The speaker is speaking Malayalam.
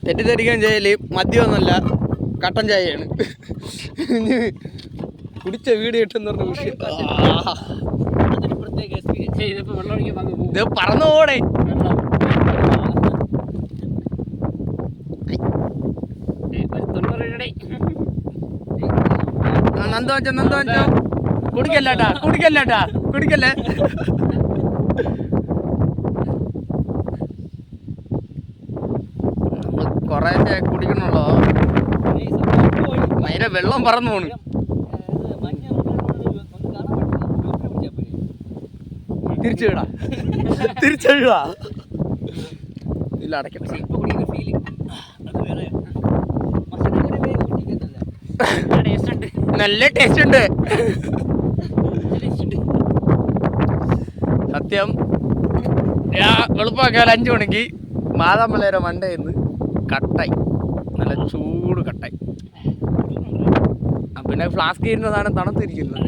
തെറ്റിദ്ധരിക്കാൻ ചെയ്യല് മദ്യമൊന്നുമല്ല, കട്ടൻ ചായയാണ്. കുടിച്ച വീഡിയോ ഇട്ടെന്ന് പറഞ്ഞ വിഷയം ഇത് പറന്നു പോടേ. നന്ദു വച്ചോ കുടിക്കല്ലേട്ടാ കുടിക്കല്ലേ. കുറേശ്ശെ കുടിക്കണുള്ളോ, ഭയങ്കര വെള്ളം പറന്നു പോണ്. തിരിച്ചെഴുതാ ഇല്ല, അടയ്ക്കട്ടെ. നല്ല ടേസ്റ്റ് ഉണ്ട് സത്യം. എളുപ്പമാക്കിയാൽ 5 മണിക്ക് മാതാമലയുടെ മണ്ടയിന്ന് കട്ടായി, നല്ല ചൂട് കട്ടായി. പിന്നെ ഫ്ലാസ്ക് ഇരുന്നതാണ് തണുത്തിരിക്കുന്നത്.